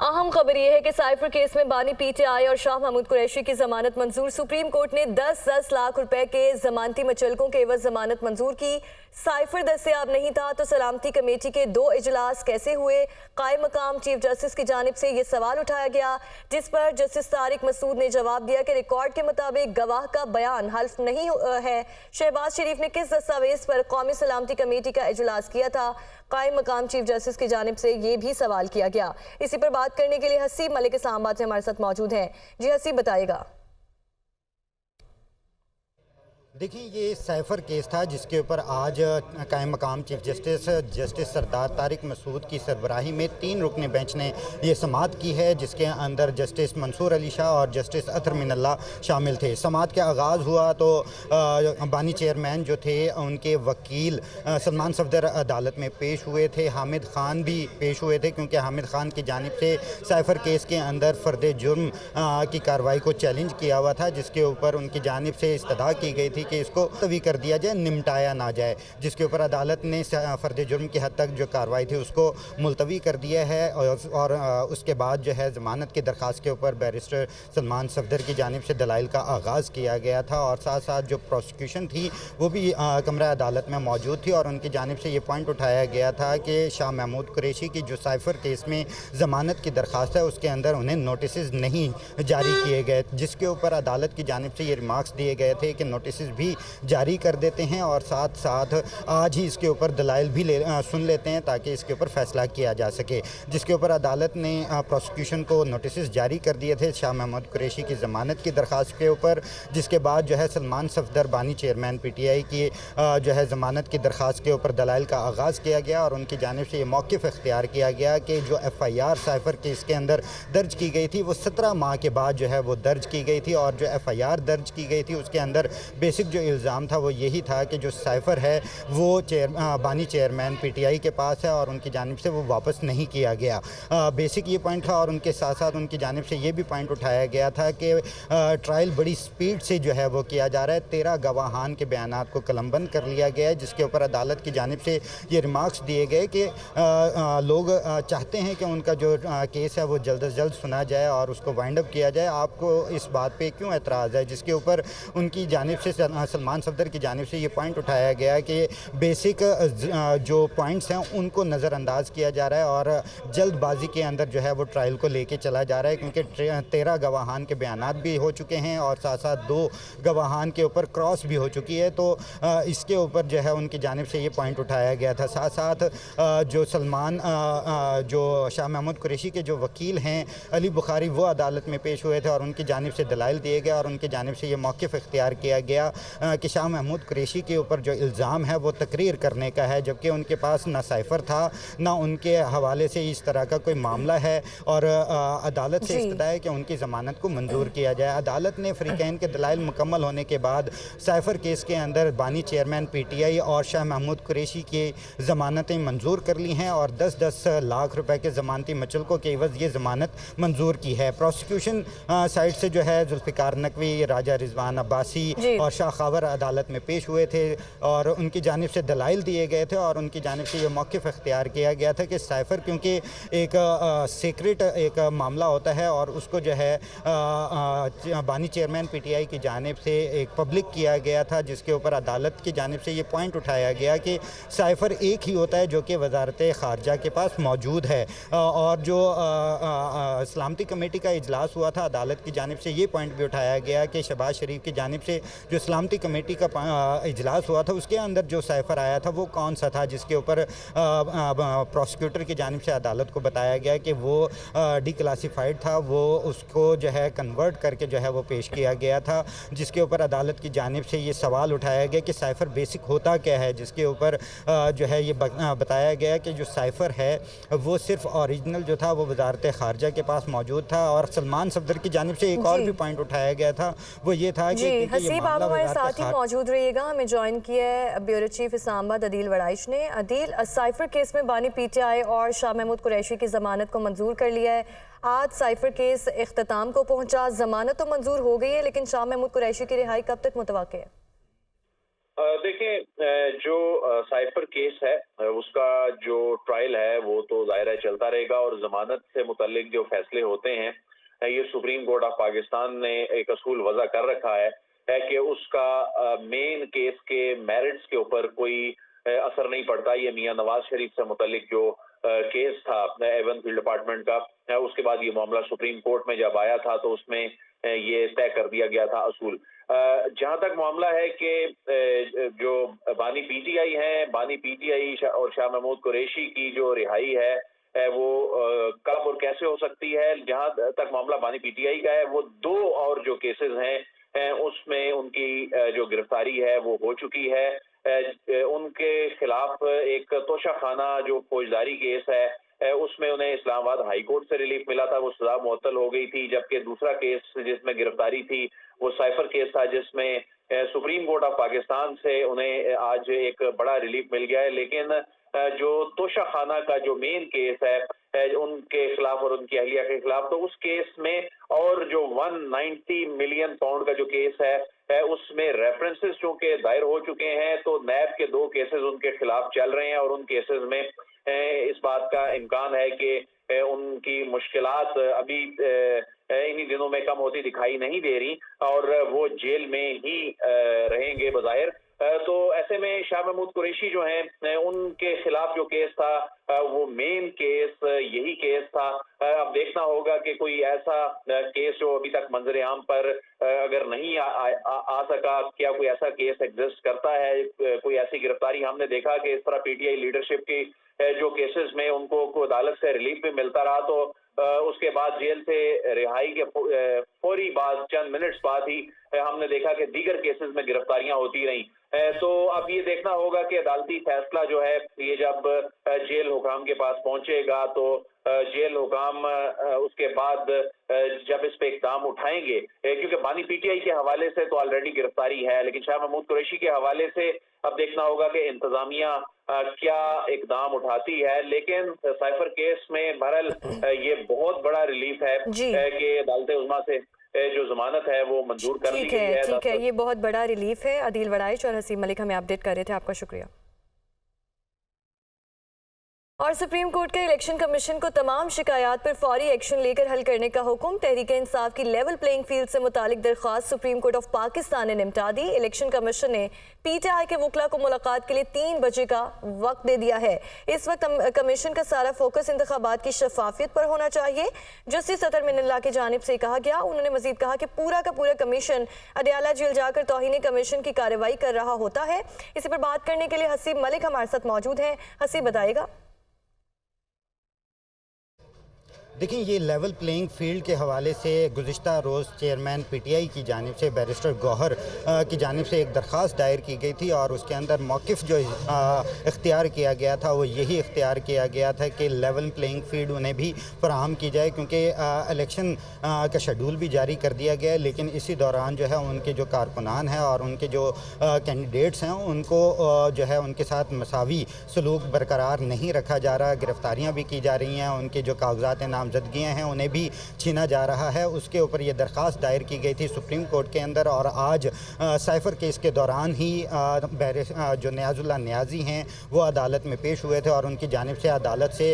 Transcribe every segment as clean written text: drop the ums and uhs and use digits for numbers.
अहम खबर यह है कि साइफर केस में बानी पीटीआई और शाह महमूद कुरैशी की जमानत मंजूर। सुप्रीम कोर्ट ने 10-10 लाख रुपए के जमानती मुचलकों के एवज जमानत मंजूर की। साइफर दस्तयाब नहीं था तो सलामती कमेटी के 2 इजलास कैसे हुए? कायम मकाम चीफ जस्टिस की जानिब से ये सवाल उठाया गया, जिस पर जस्टिस तारिक मसूद ने जवाब दिया कि रिकॉर्ड के मुताबिक गवाह का बयान हल्फ नहीं है। शहबाज शरीफ ने किस दस्तावेज पर कौमी सलामती कमेटी का इजलास किया था? कायम मकाम चीफ जस्टिस की जानिब से ये भी सवाल किया गया। इसी पर बात करने के लिए हसीब मलिक इस्लामाबाद से हमारे साथ मौजूद हैं। जी हसीब, बताइएगा। देखिए, ये साइफर केस था जिसके ऊपर आज कायम मकाम चीफ जस्टिस सरदार तारिक मसूद की सरबराही में 3 रुकनी बेंच ने ये समाअत की है, जिसके अंदर जस्टिस मंसूर अली शाह और जस्टिस अतर मिनल्ला शामिल थे। समाअत का आगाज़ हुआ तो बानी चेयरमैन जो थे उनके वकील सलमान सफदर अदालत में पेश हुए थे। हामिद खान भी पेश हुए थे, क्योंकि हामिद खान की जानिब से साइफर केस के अंदर फ़र्द जुर्म की कार्रवाई को चैलेंज किया हुआ था, जिसके ऊपर उनकी जानिब से इस्तदा की गई थी कि इसको तवी कर दिया जाए, निमटाया ना जाए, जिसके ऊपर अदालत ने फ़र्द जुर्म की हद तक जो कार्रवाई थी उसको मुलतवी कर दिया है। और उसके बाद जो है ज़मानत की दरख्वास्त के ऊपर बैरिस्टर सलमान सफदर की जानिब से दलाइल का आगाज़ किया गया था, और साथ साथ जो प्रोसिक्यूशन थी वो भी कमरा अदालत में मौजूद थी, और उनकी जानिब से ये पॉइंट उठाया गया था कि शाह महमूद कुरैशी की जो साइफर केस में ज़मानत की दरख्वास्त है उसके अंदर उन्हें नोटिस नहीं जारी किए गए, जिसके ऊपर अदालत की जानिब से ये रिमार्क्स दिए गए थे कि नोटिस भी जारी कर देते हैं और साथ साथ आज ही इसके ऊपर दलाइल भी सुन लेते हैं ताकि इसके ऊपर फैसला किया जा सके, जिसके ऊपर अदालत ने प्रोसिक्यूशन को नोटिस जारी कर दिए थे शाह महमूद कुरैशी की ज़मानत की दरख्वास्त के ऊपर। जिसके बाद जो है सलमान सफदर बानी चेयरमैन पीटीआई की जो है ज़मानत की दरख्वास्त के ऊपर दलाइल का आगाज़ किया गया, और उनकी जानिब से ये मौक़िफ़ इख्तियार किया गया कि जो FIR साइफर केस के अंदर दर्ज की गई थी वो 17 माह के बाद जो है वो दर्ज की गई थी, और जो FIR दर्ज की गई थी उसके अंदर बेसिक जो इल्ज़ाम था वो यही था कि जो साइफर है वो बानी चेयरमैन पीटीआई के पास है और उनकी जानिब से वो वापस नहीं किया गया। बेसिक ये पॉइंट था, और उनके साथ साथ उनकी जानिब से ये भी पॉइंट उठाया गया था कि ट्रायल बड़ी स्पीड से जो है वो किया जा रहा है। 13 गवाहान के बयानात को कलमबंद कर लिया गया है, जिसके ऊपर अदालत की जानिब से ये रिमार्क्स दिए गए कि लोग चाहते हैं कि उनका जो केस है वो जल्द अज जल्द सुना जाए और उसको वाइंड अप किया जाए। आपको इस बात पर क्यों एतराज़ है? जिसके ऊपर उनकी जानिब से सलमान सफदर की जानिब से ये पॉइंट उठाया गया कि बेसिक जो पॉइंट्स हैं उनको नज़रअंदाज किया जा रहा है और जल्दबाजी के अंदर जो है वो ट्रायल को लेके चला जा रहा है, क्योंकि 13 गवाहान के बयानात भी हो चुके हैं और साथ साथ 2 गवाहान के ऊपर क्रॉस भी हो चुकी है, तो इसके ऊपर जो है उनकी जानिब से ये पॉइंट उठाया गया था। साथ साथ जो जो शाह महमूद कुरैशी के जो वकील हैं अली बुखारी, वो अदालत में पेश हुए थे और उनकी जानिब से दलाइल दिए गए और उनकी जानिब से ये मौक़िफ़ इख्तियार किया गया कि शाह महमूद कुरैशी के ऊपर जो इल्ज़ाम है वो तकरीर करने का है, जबकि उनके पास ना साइफर था ना उनके हवाले से इस तरह का कोई मामला है, और अदालत से इस्तदा है कि उनकी ज़मानत को मंजूर किया जाए। अदालत ने फ़रीक़ैन के दलाइल मुकम्मल होने के बाद साइफर केस के अंदर बानी चेयरमैन पीटीआई और शाह महमूद कुरैशी की ज़मानतें मंजूर कर ली हैं और 10-10 लाख रुपए के ज़मानती मुचलकों के एवज़ ये ज़मानत मंजूर की है। प्रोसिक्यूशन साइड से जो है जुल्फ़िकार नकवी, राजा रिजवान अब्बासी और शाह खावर अदालत में पेश हुए थे और उनकी जानिब से दलाइल दिए गए थे, और उनकी जानिब से ये मौक़िफ़ इख्तियार किया गया था कि साइफर क्योंकि एक सीक्रेट एक मामला होता है और उसको जो है बानी चेयरमैन पीटीआई की जानिब से एक पब्लिक किया गया था, जिसके ऊपर अदालत की जानिब से ये पॉइंट उठाया गया कि साइफर एक ही होता है जो कि वज़ारत ख़ारजा के पास मौजूद है। और जो सलामती कमेटी का इजलास हुआ था, अदालत की जानिब से ये पॉइंट भी उठाया गया कि शहबाज शरीफ की जानिब से जो सलामती कमेटी का इजलास हुआ था उसके अंदर जो साइफर आया था वो कौन सा था, जिसके ऊपर प्रोसिक्यूटर की जानिब से अदालत को बताया गया कि वो डिक्लासिफाइड था, वो उसको जो है कन्वर्ट करके जो है वो पेश किया गया था, जिसके ऊपर अदालत की जानिब से ये सवाल उठाया गया कि साइफर बेसिक होता क्या है, जिसके ऊपर जो है ये बताया गया कि जो साइफर है वो सिर्फ ओरिजिनल जो था वो वज़ारत ख़ारजा के पास मौजूद था। और सलमान सफदर की जानिब से एक और भी पॉइंट उठाया गया था, वो ये था कि हसीब, आप हमारे साथ ही मौजूद रहिएगा। हमें ज्वाइन किया है ब्यूरो चीफ इस्लामाबाद अदील वड़ाइश ने। अदील, साइफर केस में बानी पीटीआई और शाह महमूद कुरैशी की ज़मानत को मंजूर कर लिया है। आज साइफर केस इख्तिताम को पहुंचा, ज़मानत तो मंजूर हो गई है, लेकिन शाह महमूद कुरैशी की रिहाई कब तक मुतवक्किल है? देखिए, जो साइफर केस है, उसका जो ट्रायल है वो तो ज़ाहिर है चलता रहेगा, और जमानत से मुतल्लिक जो फैसले होते हैं, ये सुप्रीम कोर्ट ऑफ पाकिस्तान ने एक असूल वज़ा कर रखा है कि उसका मेन केस के मेरिट्स के ऊपर कोई असर नहीं पड़ता। ये मियां नवाज शरीफ से मुतल्लिक जो केस था एवन फील्ड डिपार्टमेंट का, उसके बाद ये मामला सुप्रीम कोर्ट में जब आया था तो उसमें ये तय कर दिया गया था असूल। जहां तक मामला है कि जो बानी पीटीआई है, बानी पीटीआई और शाह महमूद कुरैशी की जो रिहाई है वो कब और कैसे हो सकती है। जहां तक मामला बानी पीटीआई का है, वो 2 और जो केसेस हैं उसमें उनकी जो गिरफ्तारी है वो हो चुकी है। उनके खिलाफ एक तोशाखाना जो फौजदारी केस है, उसमें उन्हें इस्लामाबाद हाई कोर्ट से रिलीफ मिला था, वो सजा मुअत्तल हो गई थी। जबकि दूसरा केस जिसमें गिरफ्तारी थी वो साइफर केस था, जिसमें सुप्रीम कोर्ट ऑफ पाकिस्तान से उन्हें आज एक बड़ा रिलीफ मिल गया है। लेकिन जो तोशाखाना का जो मेन केस है उनके खिलाफ और उनकी अहलिया के खिलाफ, तो उस केस में और जो 190 मिलियन पाउंड का जो केस है उसमें रेफरेंसेस चूंकि दायर हो चुके हैं, तो नैब के 2 केसेस उनके खिलाफ चल रहे हैं, और उन केसेस में इस बात का इम्कान है कि उनकी मुश्किलात अभी इन्हीं दिनों में कम होती दिखाई नहीं दे रही, और वो जेल में ही रहेंगे बज़ाहिर। तो ऐसे में शाह महमूद कुरैशी जो हैं, उनके खिलाफ जो केस था वो मेन केस यही केस था। अब देखना होगा कि कोई ऐसा केस जो अभी तक मंजर आम पर अगर नहीं आ सका, क्या कोई ऐसा केस एग्जिस्ट करता है, कोई ऐसी गिरफ्तारी। हमने देखा कि इस तरह पीटीआई लीडरशिप की जो केसेस में उनको अदालत से रिलीफ भी मिलता रहा, तो उसके बाद जेल से रिहाई के फौरी बाद, चंद मिनट्स बाद ही हमने देखा कि दीगर केसेस में गिरफ्तारियां होती रहीं। तो अब ये देखना होगा कि अदालती फैसला जो है ये जब जेल हुकाम के पास पहुंचेगा, तो जेल हुकाम उसके बाद जब इस पे इकदाम उठाएंगे, क्योंकि बानी पीटीआई के हवाले से तो ऑलरेडी गिरफ्तारी है, लेकिन शाह महमूद कुरैशी के हवाले से अब देखना होगा कि इंतजामिया क्या इकदाम उठाती है। लेकिन साइफर केस में बहरहाल ये बहुत बड़ा रिलीफ है कि अदालत उज़्मा से जो जमानत है वो मंजूर कर दी गई है। ठीक है, ये बहुत बड़ा रिलीफ है। अदील वड़ाइच और हसीब मलिक हमें अपडेट कर रहे थे, आपका शुक्रिया। और सुप्रीम कोर्ट के इलेक्शन कमीशन को तमाम शिकायत पर फौरी एक्शन लेकर हल करने का हुक्म। तहरीके इंसाफ की लेवल प्लेइंग फील्ड से मुतालिक दरख्वास्त सुप्रीम कोर्ट ऑफ पाकिस्तान ने निपटा दी। इलेक्शन कमीशन ने पीटीआई के वकला को मुलाकात के लिए 3 बजे का वक्त दे दिया है। इस वक्त कमीशन का सारा फोकस इंतखाबात की शफाफियत पर होना चाहिए। जस्टिस अतर मिनल्ला की जानिब से कहा गया। उन्होंने मजीद कहा कि पूरा का पूरा कमीशन अडयाला जेल जाकर तौहीन कमीशन की कार्रवाई कर रहा होता है। इसी पर बात करने के लिए हसीब मलिक हमारे साथ मौजूद हैं। हसीब, बताइएगा। देखिए, ये लेवल प्लेइंग फील्ड के हवाले से गुज़िश्ता रोज़ चेयरमैन पीटीआई की जानिब से बैरिस्टर गौहर की जानिब से एक दरख्वास्त दायर की गई थी, और उसके अंदर मौक़िफ़ जो इख्तियार किया गया था वो यही इख्तियार किया गया था कि लेवल प्लेइंग फील्ड उन्हें भी फराहम की जाए, क्योंकि इलेक्शन का शेड्यूल भी जारी कर दिया गया है। लेकिन इसी दौरान जो है उनके जो कारकुनान हैं और उनके जो कैंडिडेट्स हैं उनको जो है उनके साथ मसावी सलूक बरकरार नहीं रखा जा रहा। गिरफ्तारियाँ भी की जा रही हैं, उनके जो कागजात नामजदगियाँ हैं उन्हें भी छीना जा रहा है। उसके ऊपर ये दरख्वास्त दायर की गई थी सुप्रीम कोर्ट के अंदर, और आज साइफर केस के दौरान ही जो नियाजुल्लाह नियाजी हैं वो अदालत में पेश हुए थे, और उनकी जानिब से अदालत से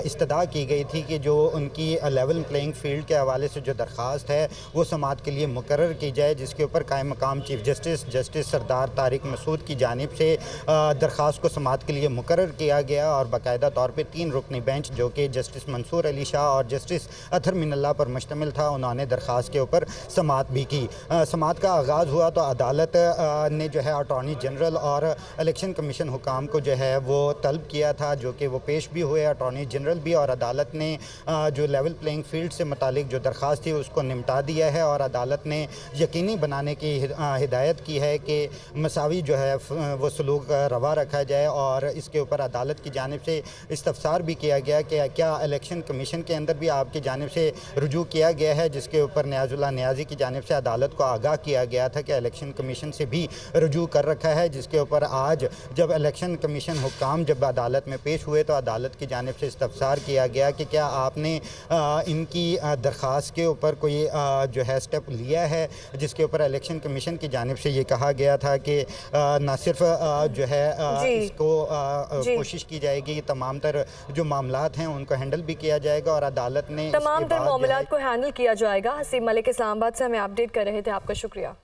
इस्तदा की गई थी कि जो उनकी लेवल प्लेइंग फील्ड के हवाले से जो दरख्वास्त है वो समाअत के लिए मुकर्रर की जाए, जिसके ऊपर कायम मकाम चीफ जस्टिस सरदार तारिक मसूद की जानिब से दरख्वास्त को समाअत के लिए मुकर्रर किया गया, और बाकायदा तौर पर 3 रुकनी बेंच जो कि जस्टिस मंसूर अली शाह और जस्टिस अतर मिनल्ला पर मुश्तमिल था, उन्होंने दरख्वास्त के ऊपर समाअत भी की। समाअत का आगाज़ हुआ तो अदालत ने जो है अटॉर्नी जनरल और इलेक्शन कमीशन हुकाम को जो है वो तलब किया था, जो कि वो पेश भी हुए, अटॉर्नी जनरल भी, और अदालत ने जो लेवल प्लेइंग फील्ड से मुतालिक जो दरख्वास्त थी उसको निपटा दिया है, और अदालत ने यकीनी बनाने की हिदायत की है कि मसावी जो है वो सलूक रवा रखा जाए। और इसके ऊपर अदालत की जानिब से इस्तफसार भी किया गया कि क्या इलेक्शन कमीशन के अंदर भी आपकी जानिब से रुजू किया गया है, जिसके ऊपर न्याजुल्लाह न्याजी की जानिब से अदालत को आगाह किया गया था कि इलेक्शन कमीशन से भी रुजू कर रखा है, जिसके ऊपर आज जब इलेक्शन कमीशन हुक्काम जब अदालत में पेश हुए तो अदालत की जानिब से इस्तफसार किया गया कि क्या आपने इनकी दरख्वास्त के ऊपर कोई जो है स्टेप लिया है, जिसके ऊपर इलेक्शन कमीशन की जानिब से ये कहा गया था कि न सिर्फ जो है इसको कोशिश की जाएगी कि तमाम तर जो मामलात हैं उनको हैंडल भी किया जाएगा और अदालत ने तमाम तर मामलात को हैंडल किया जाएगा। हसीब मलिक इस्लामाबाद से हमें अपडेट कर रहे थे, आपका शुक्रिया।